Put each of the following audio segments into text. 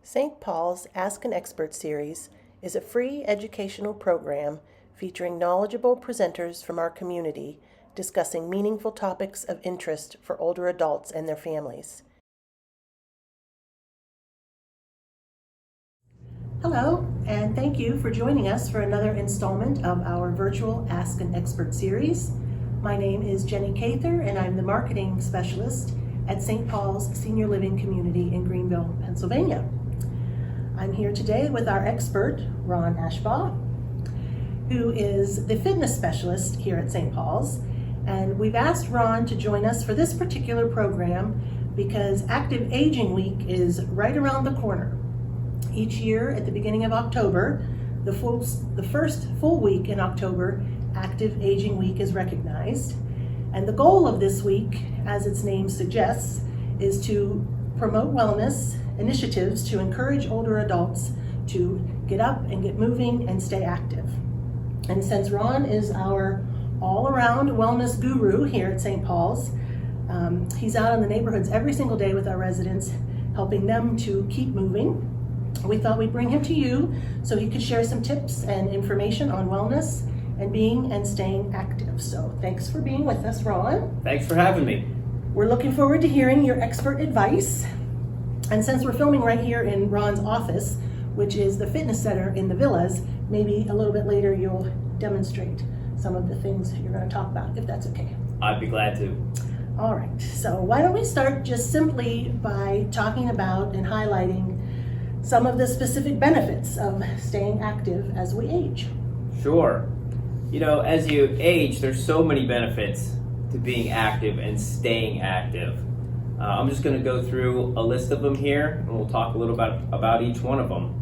St. Paul's Ask an Expert series is a free educational program featuring knowledgeable presenters from our community discussing meaningful topics of interest for older adults and their families. Hello, and thank you for joining us for another installment of our virtual Ask an Expert series. My name is Jennie Kather, and I'm the marketing specialist at St. Paul's Senior Living Community in Greenville, Pennsylvania. I'm here today with our expert, Ron Ashbaugh, who is the fitness specialist here at St. Paul's. And we've asked Ron to join us for this particular program because Active Aging Week is right around the corner. Each year at the beginning of October, the first full week in October, Active Aging Week is recognized. And the goal of this week, as its name suggests, is to promote wellness initiatives to encourage older adults to get up and get moving and stay active. And since Ron is our all-around wellness guru here at St. Paul's, he's out in the neighborhoods every single day with our residents, helping them to keep moving. We thought we'd bring him to you so he could share some tips and information on wellness and being and staying active. So thanks for being with us, Ron. Thanks for having me. We're looking forward to hearing your expert advice. And since we're filming right here in Ron's office, which is the fitness center in the Villas, maybe a little bit later you'll demonstrate some of the things you're going to talk about, if that's okay. I'd be glad to. All right, so why don't we start just simply by talking about and highlighting some of the specific benefits of staying active as we age. Sure. You know, as you age, there's so many benefits to being active and staying active. I'm just going to go through a list of them here, and we'll talk a little about each one of them.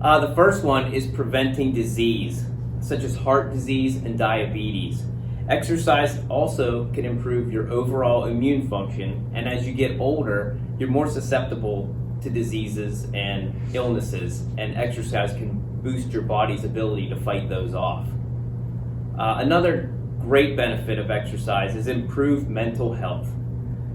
The first one is preventing disease, such as heart disease and diabetes. Exercise also can improve your overall immune function, and as you get older, you're more susceptible to diseases and illnesses, and exercise can boost your body's ability to fight those off. Another great benefit of exercise is improved mental health.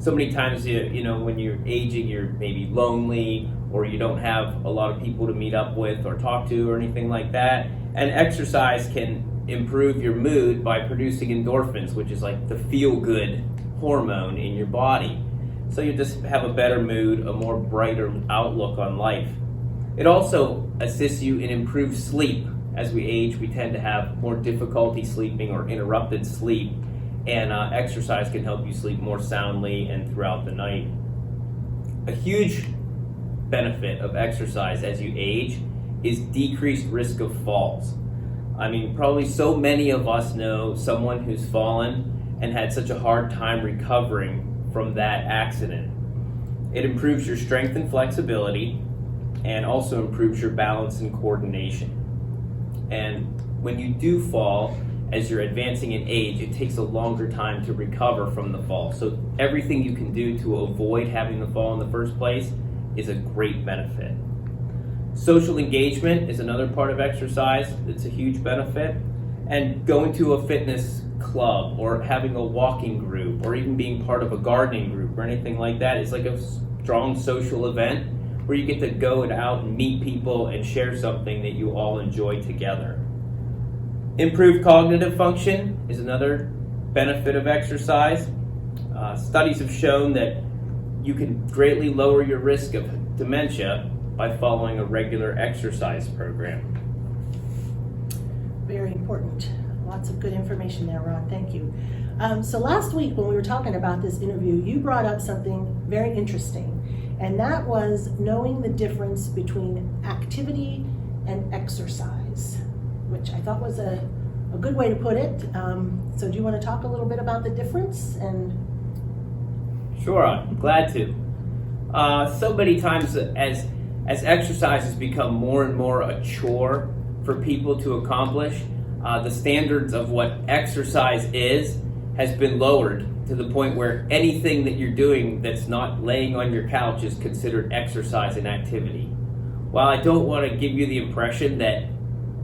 So many times, you know, when you're aging, you're maybe lonely or you don't have a lot of people to meet up with or talk to or anything like that. And exercise can improve your mood by producing endorphins, which is like the feel-good hormone in your body. So you just have a better mood, a more brighter outlook on life. It also assists you in improved sleep. As we age, we tend to have more difficulty sleeping or interrupted sleep, and exercise can help you sleep more soundly and throughout the night. A huge benefit of exercise as you age is decreased risk of falls. I mean, probably so many of us know someone who's fallen and had such a hard time recovering from that accident. It improves your strength and flexibility and also improves your balance and coordination. And when you do fall, as you're advancing in age, it takes a longer time to recover from the fall. So everything you can do to avoid having the fall in the first place is a great benefit. Social engagement is another part of exercise. It's a huge benefit. And going to a fitness club or having a walking group or even being part of a gardening group or anything like that is like a strong social event where you get to go out and meet people and share something that you all enjoy together. Improved cognitive function is another benefit of exercise. Studies have shown that you can greatly lower your risk of dementia by following a regular exercise program. Very important. Lots of good information there, Ron. Thank you. So last week when we were talking about this interview, you brought up something very interesting, and that was knowing the difference between activity and exercise, which I thought was a good way to put it. So do you want to talk a little bit about the difference? Sure, I'm glad to. So many times as exercise has become more and more a chore for people to accomplish, the standards of what exercise is has been lowered to the point where anything that you're doing that's not laying on your couch is considered exercise and activity. While I don't want to give you the impression that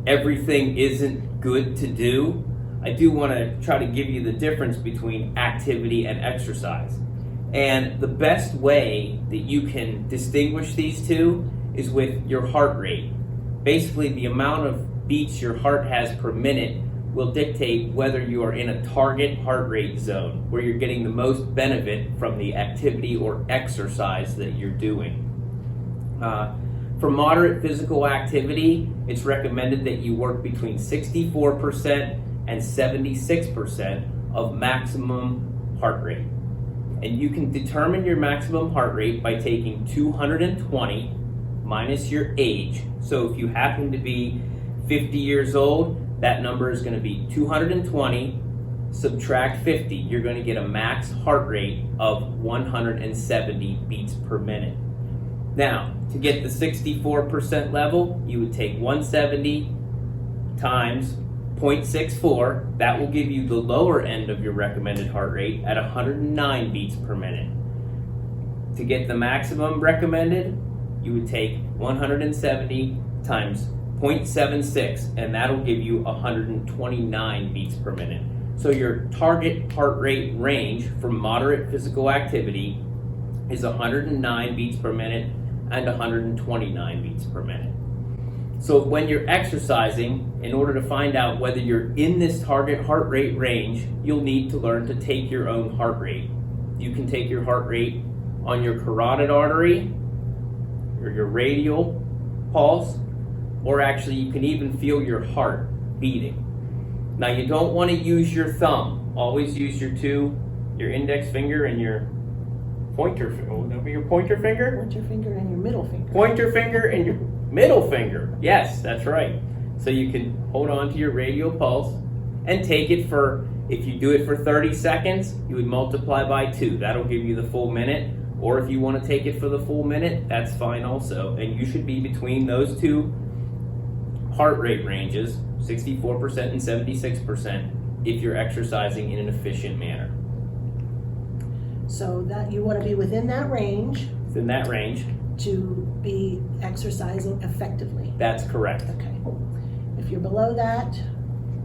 everything isn't good to do, I do want to try to give you the difference between activity and exercise. And the best way that you can distinguish these two is with your heart rate. Basically, the amount of beats your heart has per minute will dictate whether you are in a target heart rate zone, where you're getting the most benefit from the activity or exercise that you're doing. For moderate physical activity, it's recommended that you work between 64% and 76% of maximum heart rate. And you can determine your maximum heart rate by taking 220 minus your age. So if you happen to be 50 years old, that number is going to be 220, subtract 50. You're going to get a max heart rate of 170 beats per minute. Now, to get the 64% level, you would take 170 times 0.64. That will give you the lower end of your recommended heart rate at 109 beats per minute. To get the maximum recommended, you would take 170 times 0.76, and that'll give you 129 beats per minute. So your target heart rate range for moderate physical activity is 109 beats per minute and 129 beats per minute. So when you're exercising, in order to find out whether you're in this target heart rate range, you'll need to learn to take your own heart rate. You can take your heart rate on your carotid artery or your radial pulse, or actually you can even feel your heart beating. Now, you don't want to use your thumb. Always use your index finger and your pointer finger. Would that be your pointer finger? Pointer finger and your middle finger. Pointer finger and your middle finger. Yes, that's right. So you can hold on to your radial pulse and take it for, if you do it for 30 seconds, you would multiply by 2. That'll give you the full minute. Or if you want to take it for the full minute, that's fine also. And you should be between those two heart rate ranges, 64% and 76%, if you're exercising in an efficient manner. So that you want to be within that range. Within that range. To be exercising effectively. That's correct. Okay. If you're below that,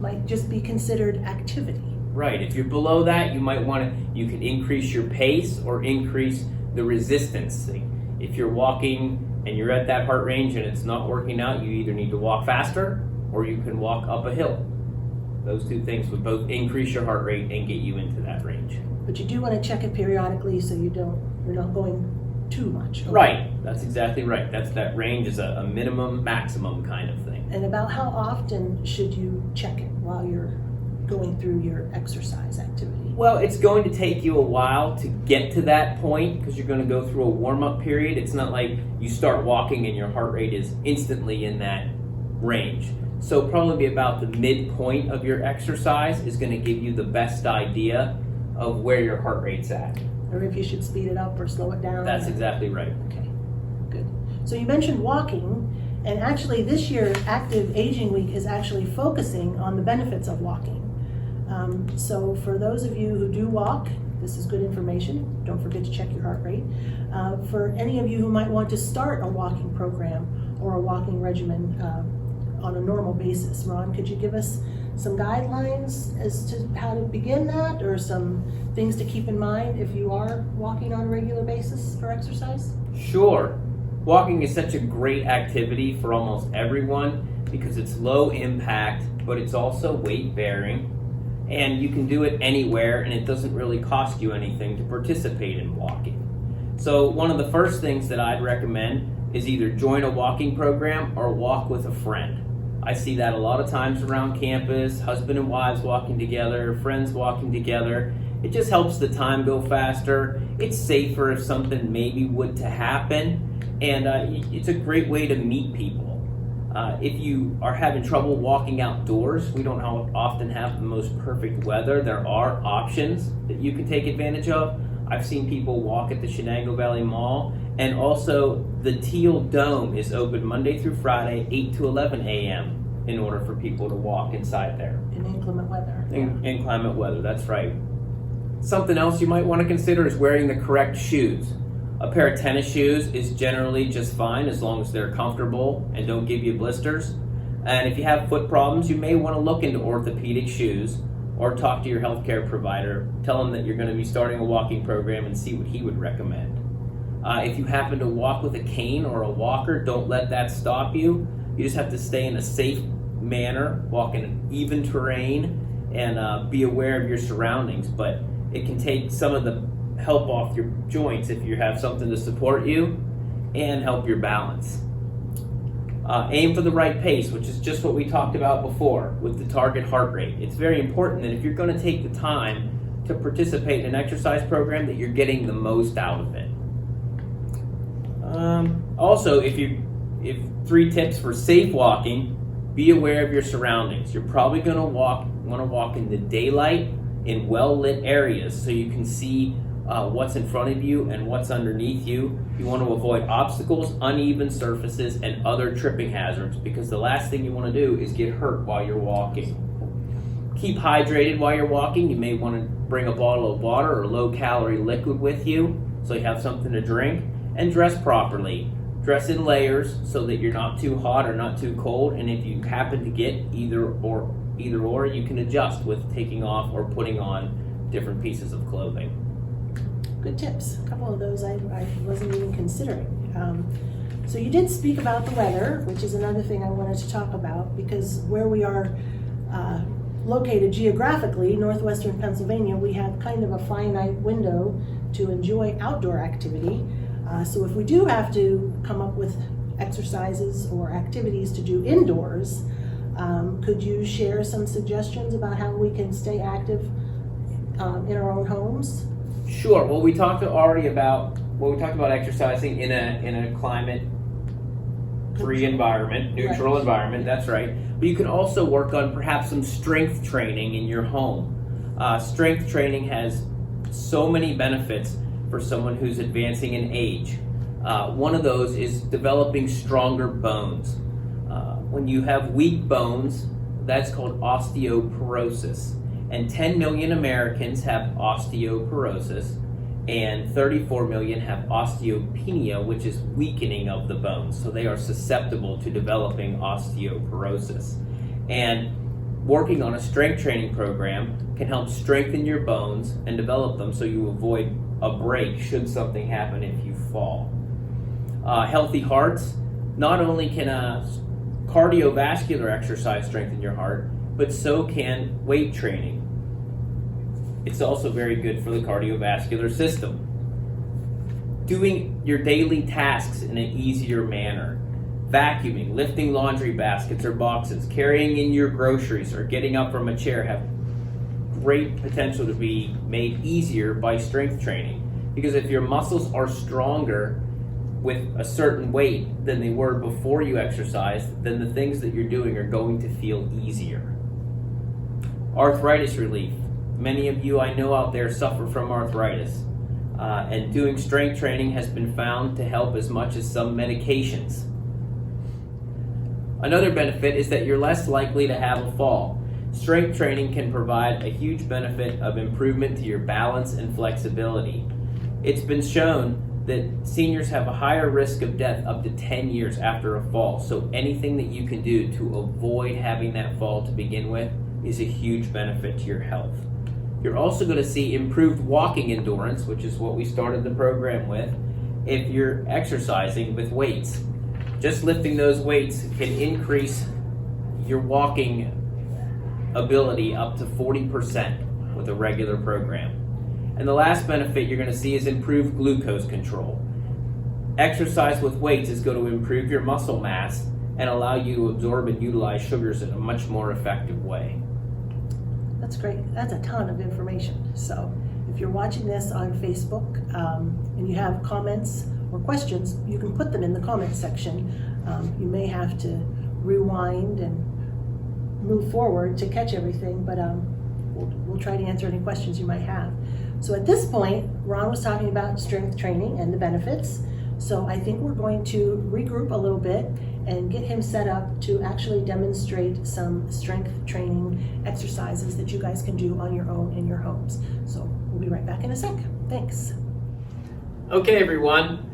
might just be considered activity. Right. If you're below that, you might want to, you can increase your pace or increase the resistance. If you're walking and you're at that heart range and it's not working out, you either need to walk faster or you can walk up a hill. Those two things would both increase your heart rate and get you into that range. But you do want to check it periodically so you're not going too much. Okay? Right. That's exactly right. That range is a minimum, maximum kind of thing. And about how often should you check it while you're going through your exercise activity? Well, it's going to take you a while to get to that point because you're going to go through a warm-up period. It's not like you start walking and your heart rate is instantly in that range. So probably about the midpoint of your exercise is going to give you the best idea of where your heart rate's at. Or if you should speed it up or slow it down. That's exactly right. Okay, good. So you mentioned walking, and actually this year Active Aging Week is actually focusing on the benefits of walking. So for those of you who do walk, this is good information. Don't forget to check your heart rate. For any of you who might want to start a walking program or a walking regimen on a normal basis, Ron, could you give us some guidelines as to how to begin that, or some things to keep in mind if you are walking on a regular basis for exercise? Sure. Walking is such a great activity for almost everyone because it's low impact, but it's also weight bearing. And you can do it anywhere, and it doesn't really cost you anything to participate in walking. So one of the first things that I'd recommend is either join a walking program or walk with a friend. I see that a lot of times around campus, husband and wives walking together, friends walking together. It just helps the time go faster. It's safer if something maybe would to happen, and it's a great way to meet people. If you are having trouble walking outdoors, we don't often have the most perfect weather. There are options that you can take advantage of. I've seen people walk at the Shenango Valley Mall, and also the Teal Dome is open Monday through Friday, 8 to 11 a.m. in order for people to walk inside there. In inclement weather. In inclement weather, that's right. Something else you might want to consider is wearing the correct shoes. A pair of tennis shoes is generally just fine as long as they're comfortable and don't give you blisters. And if you have foot problems, you may want to look into orthopedic shoes or talk to your healthcare provider. Tell them that you're going to be starting a walking program and see what he would recommend. If you happen to walk with a cane or a walker, don't let that stop you. You just have to stay in a safe manner, walk in even terrain, and be aware of your surroundings. But it can take some of the help off your joints if you have something to support you and help your balance. Aim for the right pace, which is just what we talked about before with the target heart rate. It's very important that if you're going to take the time to participate in an exercise program, that you're getting the most out of it. Also, if 3 tips for safe walking: be aware of your surroundings. You're probably going to want to walk in the daylight in well-lit areas so you can see what's in front of you and what's underneath you. You want to avoid obstacles, uneven surfaces, and other tripping hazards, because the last thing you want to do is get hurt while you're walking. Keep hydrated while you're walking. You may want to bring a bottle of water or low-calorie liquid with you so you have something to drink. And dress properly. Dress in layers so that you're not too hot or not too cold, and if you happen to get either or, you can adjust with taking off or putting on different pieces of clothing. Good tips. A couple of those I wasn't even considering. So you did speak about the weather, which is another thing I wanted to talk about, because where we are located geographically, northwestern Pennsylvania, we have kind of a finite window to enjoy outdoor activity. So if we do have to come up with exercises or activities to do indoors, could you share some suggestions about how we can stay active in our own homes? Sure. Well, we talked about exercising in a climate-free environment, neutral Right. environment. That's right. But you can also work on perhaps some strength training in your home. Strength training has so many benefits for someone who's advancing in age. One of those is developing stronger bones. When you have weak bones, that's called osteoporosis. And 10 million Americans have osteoporosis, and 34 million have osteopenia, which is weakening of the bones. So they are susceptible to developing osteoporosis. And working on a strength training program can help strengthen your bones and develop them so you avoid a break should something happen if you fall. Healthy hearts: not only can cardiovascular exercise strengthen your heart, but so can weight training. It's also very good for the cardiovascular system. Doing your daily tasks in an easier manner. Vacuuming, lifting laundry baskets or boxes, carrying in your groceries, or getting up from a chair have great potential to be made easier by strength training. Because if your muscles are stronger with a certain weight than they were before you exercised, then the things that you're doing are going to feel easier. Arthritis relief. Many of you I know out there suffer from arthritis, and doing strength training has been found to help as much as some medications. Another benefit is that you're less likely to have a fall. Strength training can provide a huge benefit of improvement to your balance and flexibility. It's been shown that seniors have a higher risk of death up to 10 years after a fall, so anything that you can do to avoid having that fall to begin with is a huge benefit to your health. You're also going to see improved walking endurance, which is what we started the program with, if you're exercising with weights. Just lifting those weights can increase your walking ability up to 40% with a regular program. And the last benefit you're going to see is improved glucose control. Exercise with weights is going to improve your muscle mass and allow you to absorb and utilize sugars in a much more effective way. That's great. That's a ton of information. So if you're watching this on Facebook and you have comments or questions, you can put them in the comment section. You may have to rewind and move forward to catch everything, but we'll try to answer any questions you might have. So at this point, Ron was talking about strength training and the benefits. So I think we're going to regroup a little bit and get him set up to actually demonstrate some strength training exercises that you guys can do on your own in your homes. So we'll be right back in a sec. Thanks. Okay, everyone,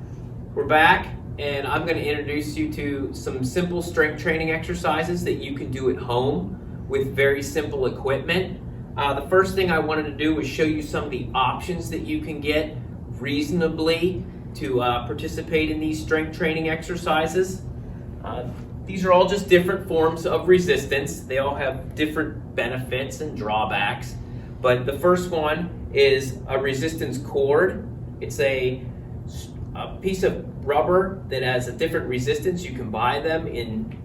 we're back, and I'm going to introduce you to some simple strength training exercises that you can do at home with very simple equipment. The first thing I wanted to do was show you some of the options that you can get reasonably to participate in these strength training exercises. These are all just different forms of resistance. They all have different benefits and drawbacks. But the first one is a resistance cord. It's a piece of rubber that has a different resistance. You can buy them in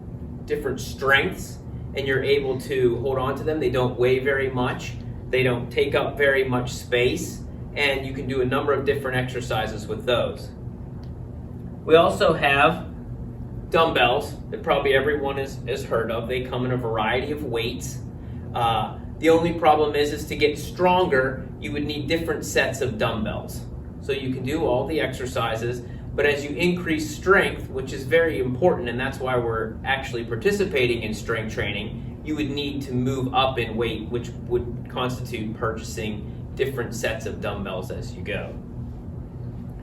different strengths, and you're able to hold on to them. They don't weigh very much. They don't take up very much space, and you can do a number of different exercises with those. We also have dumbbells that probably everyone has heard of. They come in a variety of weights. The only problem is to get stronger, you would need different sets of dumbbells. So you can do all the exercises, but as you increase strength, which is very important, and that's why we're actually participating in strength training, you would need to move up in weight, which would constitute purchasing different sets of dumbbells as you go.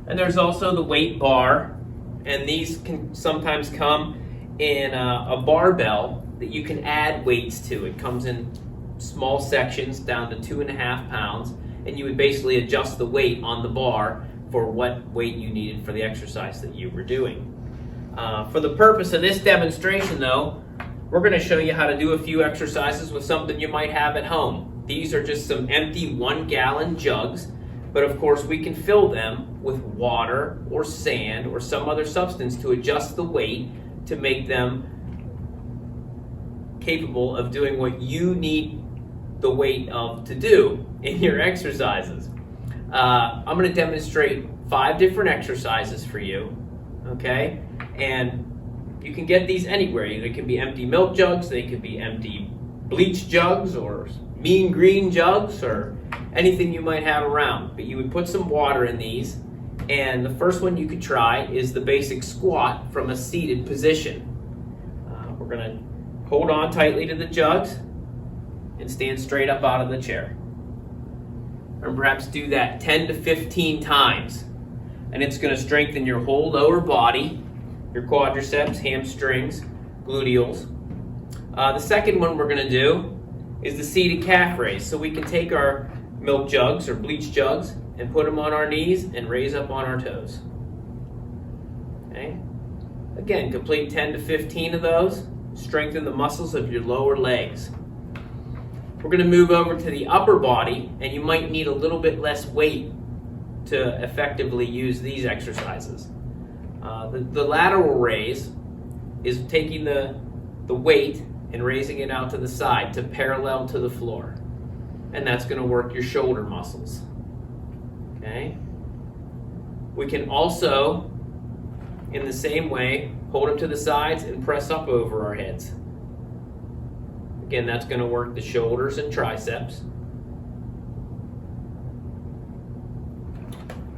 And there's also the weight bar, and these can sometimes come in a barbell that you can add weights to. It comes in small sections down to 2.5 pounds, and you would basically adjust the weight on the bar for what weight you needed for the exercise that you were doing. For the purpose of this demonstration though, we're going to show you how to do a few exercises with something you might have at home. These are just some empty 1-gallon jugs, but of course we can fill them with water or sand or some other substance to adjust the weight to make them capable of doing what you need the weight of to do in your exercises. I'm going to demonstrate 5 different exercises for you, okay? And you can get these anywhere. They can be empty milk jugs, they could be empty bleach jugs or mean green jugs or anything you might have around. But you would put some water in these, and the first one you could try is the basic squat from a seated position. We're going to hold on tightly to the jugs and stand straight up out of the chair. And perhaps do that 10 to 15 times. And it's going to strengthen your whole lower body, your quadriceps, hamstrings, gluteals. The second one we're going to do is the seated calf raise. So we can take our milk jugs or bleach jugs and put them on our knees and raise up on our toes. Okay? Again, complete 10 to 15 of those. Strengthen the muscles of your lower legs. We're going to move over to the upper body, and you might need a little bit less weight to effectively use these exercises. The lateral raise is taking the weight and raising it out to the side to parallel to the floor. And that's going to work your shoulder muscles. Okay? We can also, in the same way, hold them to the sides and press up over our heads. Again, that's going to work the shoulders and triceps.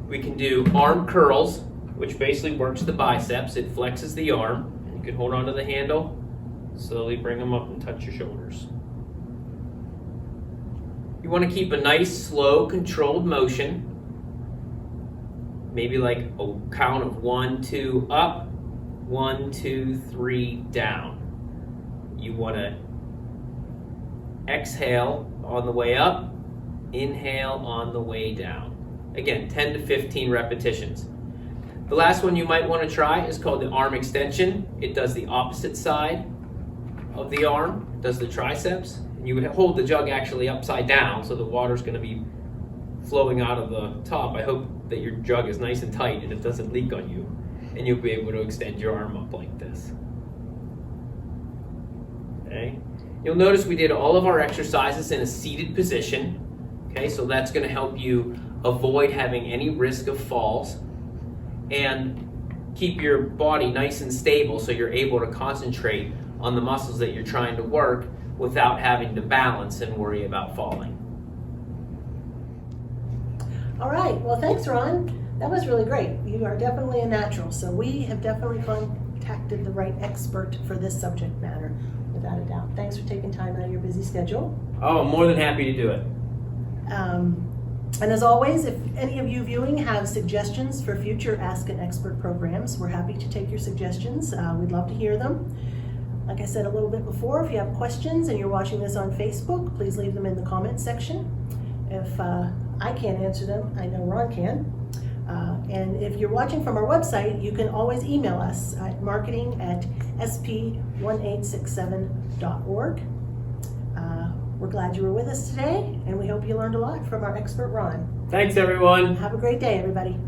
We can do arm curls, which basically works the biceps. It flexes the arm. You can hold onto the handle, slowly bring them up and touch your shoulders. You want to keep a nice, slow, controlled motion. Maybe like a count of 1, 2, up, 1, 2, 3, down. You want to exhale on the way up, inhale on the way down. Again, 10 to 15 repetitions. The last one you might want to try is called the arm extension. It does the opposite side of the arm, it does the triceps. And you would hold the jug actually upside down, so the water's going to be flowing out of the top. I hope that your jug is nice and tight and it doesn't leak on you, and you'll be able to extend your arm up like this. Okay? You'll notice we did all of our exercises in a seated position. Okay, so that's going to help you avoid having any risk of falls and keep your body nice and stable so you're able to concentrate on the muscles that you're trying to work without having to balance and worry about falling. All right, well thanks Ron. That was really great. You are definitely a natural, so we have definitely contacted the right expert for this subject matter, without a doubt. Thanks for taking time out of your busy schedule. Oh, I'm more than happy to do it. And as always, if any of you viewing have suggestions for future Ask an Expert programs, we're happy to take your suggestions. We'd love to hear them. Like I said a little bit before, if you have questions and you're watching this on Facebook, please leave them in the comments section. If I can't answer them, I know Ron can. And if you're watching from our website, you can always email us at marketing@sp1867.org. We're glad you were with us today, and we hope you learned a lot from our expert Ron. Thanks, everyone. Have a great day, everybody.